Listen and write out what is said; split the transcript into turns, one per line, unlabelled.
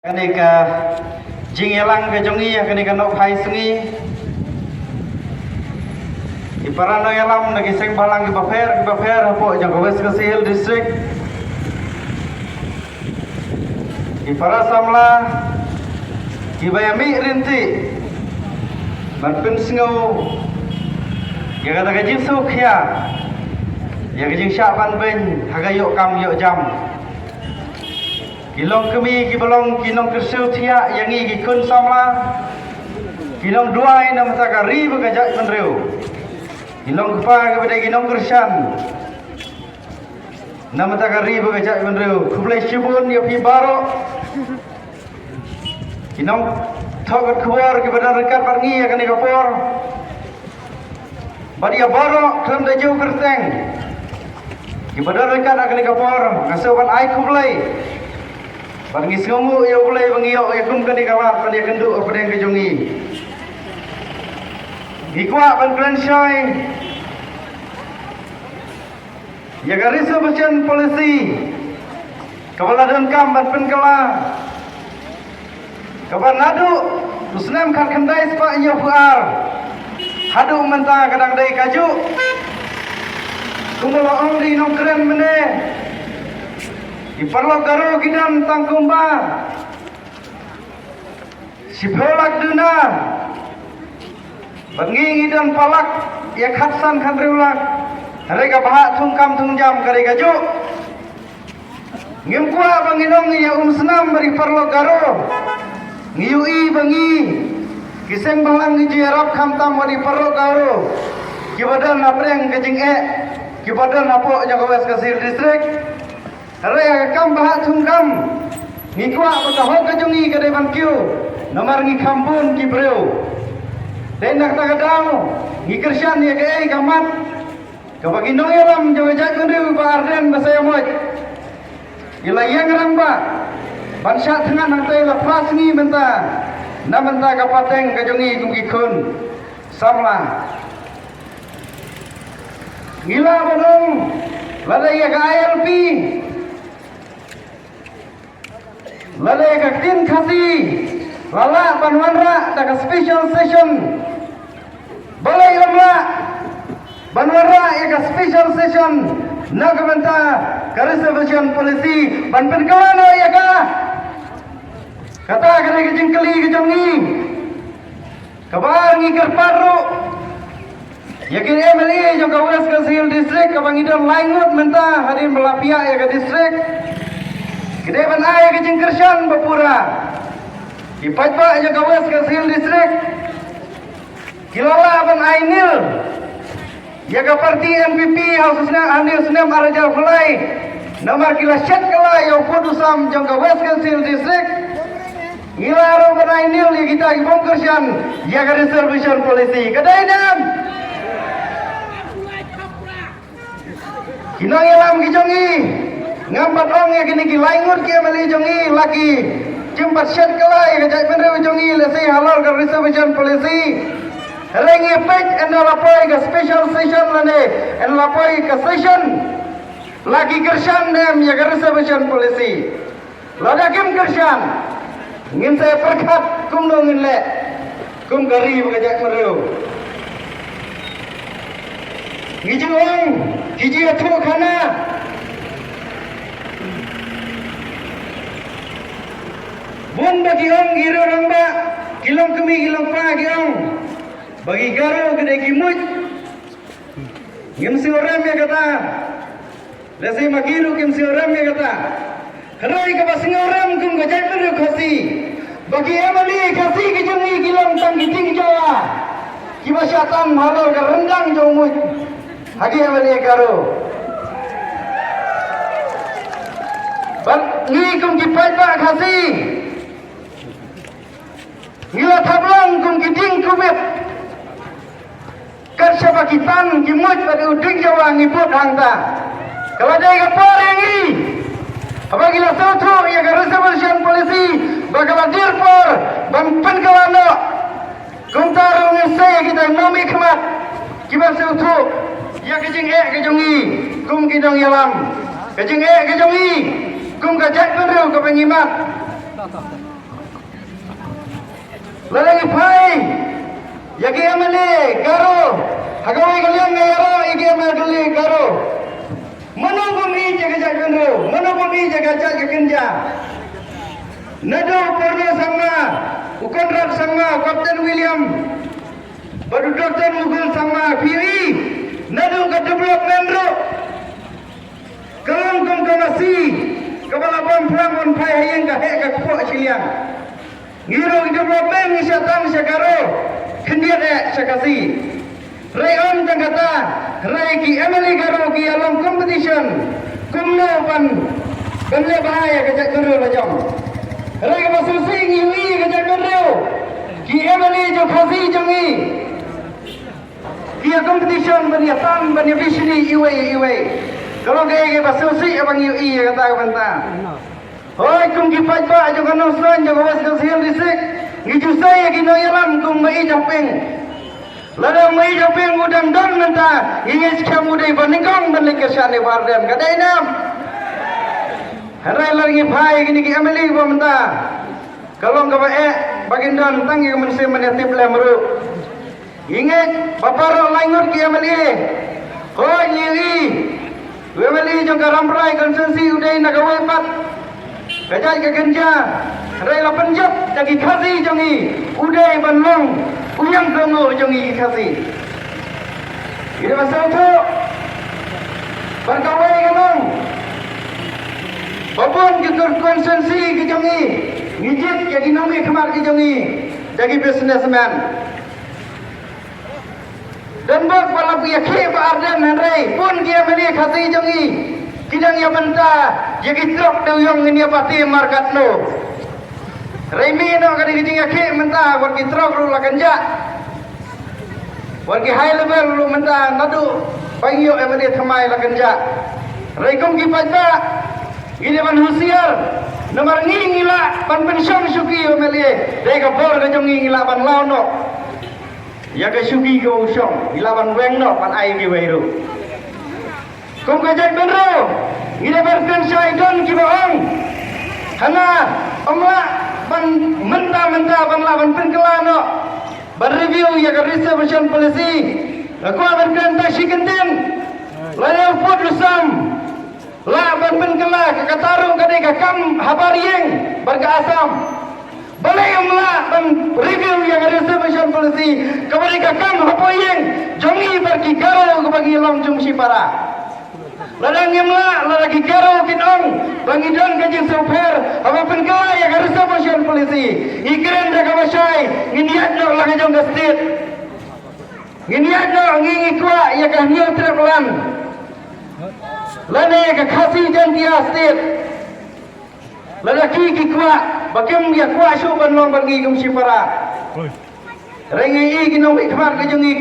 Kenika jingelang ke jongi kenika nok hai sungi iparano yalam nagi seng balang ke bafer hapo jang West Hill district ipara samla ibayami rinti manpin singau ya kata kajin sukya ya kajin syaban ben hagayok kam yok jam kilong kemi kibalong kinong kersil tia yangi gikun samla kilong duai nam takari bagajak menreu kilong kepa kepada kinong kersan nam takari bagajak menreu kublai shibun ya pi baro kinong thogat keluar kepada rekat parngi akan dikapor badia baro kelam dajau kerteng kepada rekat akan dikapor ngasupan ai kublai Bagi semua yang boleh mengiok yang kum kani kalah kani kenduk apa yang kejongi. Gikuak ban syai. Ya garis sebastian polisi. Kepala dan kam ban penkala. Kabar nadu muslim kan kendai sepak nyofuar. Hadu mentah kadang dai kaju. Kumala ong di nong keren mene. Iparlo garo gidan tangkumba sipolak duna bangi gidan palak ya khatsan khandriulak harega bahak tungkam tungjam kare gaju ngimkua banginong ya senam bari parlo garo ngiyui bangi kiseng balang ngiji arab khamtam bari parlo garo kibadan napreng kajing kibadan napo jago West Hill district Raya kam bahat tungkam ngikuak berkahok kejongi ke depan kiu nomor ngikampun kibreu tendak tagadau ngikersian ya ke kamat kabagi noyalam jawa jak kendeu ba arden basaya moy ilayang ramba bansat tengah nantai lepas ni menta na menta kapateng kejongi kumgikun samla gila bodong ladai ya ke ILP Lalai kaktin khasi lala banwanra daga special session balai lamla banwanra eka special session nagamenta reservation policy banpen kawano yaka kata kena kejengkeli kejongi kabar ngikir paru yakin MLA jangka West Hill district kabangidan lainut menta hadir melapia yaka district Gede ban ayah ke jengkersan bapura. Ipatpa jaga West Hill district. Kilala ban ainil. Jaga parti MPP khususnya Anil Senam Arajal Fulai. Nomor kila syat kala yang pudusam jaga West Hill district. Ngilaro ban ainil ya kita bongkersan jaga reservation polisi. Kedai dam. Kinang ilam kijongi. Ngambat ong ya kini laingut kia meli jongi lagi jumpat syat kelai kejak penrew jongi lesi halal ke reservation polisi rengi pek enda lapoi ke special session lane enda lapoi ke session lagi kersan dem ya ke reservation polisi lada kim kersan ingin saya perkat kum dongin le kum gari kejak penrew ngijung ong hiji atu kana Bun bagi ong giro ramba kilong kemi kilong pa giong bagi garo gede gimut ngim si orang ya kata lesi magiru kim si orang ya kata herai ke basing orang kum gajai peru kasi bagi emali kasi kejongi kilong tang giting jawa kibasyatan halal ke rendang jomut hagi emali garo bat ni kum kipai pak kasi Gila tablang kum kiting kubit Kersa pakitan kimut pada uding jawa ngiput hangta Kalau ada yang kapal yang ini Apa gila sautu ya ke reservation polisi Bagaimana dirpor Bampen kawano Kum taruh ngesay kita nomi kemat Kibar sautu Ya kejing kejongi Kum kidong yalam Kejing kejongi Kum kajak peru kepengimat Lalagi pai, yagi amale garo, hagawai kalian ngayaro, igi amale garo. Menunggu jaga jaga menunggu jaga jaga kenja. Nado perlu sama, bukan rat sama Kapten William, baru Doktor Mughal sama PI. Nado ke development ro, kalang kong kamasi, kepala bom pelangon pai hayang kahek ke kupok ciliang. Ngiro development isyatang syakaro, kendiat syakasi. Rayon kata, rai ki emily garo ki along competition, kumno pan le bahaya kejak guru lajong. Rai masusi ngiwi kejak guru, ki emily jo khasi jongi. Ki competition baniatan bani bishni iwe. Kalau ke masusi abang iwi kata banta. Hoi kum ki pajba jo kanu san jo was kasil disik. Ngiju saya ki noyalam kum mai japeng. Lalu mai japeng udang don menta ingis kamu dei baningkong balik kesane warden kadai nam. Harai lagi pai gini ki ameli bo menta. Kalau enggak bagindon tangi mense menetip lemru. Ingat baparo laingur ki ameli. Hoi nyiri. Wemeli jong karamrai konsensi udai nagawai pat. Kajai ke genja. Harai la penjap dagi khazi jongi udai banlong. Uyang dongo jongi kasi. Ini masa itu berkawai kanong. Babon kita konsensi ke jongi. Ngijit jadi nomi kemar ke jongi. Jadi businessman. Dan bak pala puya ke ardan handrai pun dia meli kasi jongi. Kidang ya benta jadi truk doyong ini pati market no. Remi no kadi kijing akhi menta wargi trok lu lakanja. Wargi high level lu menta nadu pangyo emani thamai lakanja. Raikum ki pajba ini ban husiar nomor ngila ban pensyong syuki emali dei ka bor ka jong ngila ban launo. Ya ka syuki ko usyong ngila ban weng no ban ai ki weiru. Kum ka jak benro ini berken syai don ki bohong. Hana omla ban menta ban lawan penkelano ban review ya ke reservation policy aku akan kanta shikentin lalu food lusam la ban penkela ke katarung kadai ke kam habarieng barga asam balai umla ban review ya ke reservation policy kabari ke kam hapoyeng jongi barki garo ke bagi long jungsi para ladang imla lagi garo kinong bagi don kajing sofer apa penkela ya ke reservation policy ikren dah kamasai nginiat no lagi jong state nginiat no ngingi kwa ya ke neutral land lane ya ke khasi jantia state lalaki ki kwa bakem ya kwa shu ban long bagi kum sipara rengi i kinong ikmar ke jongi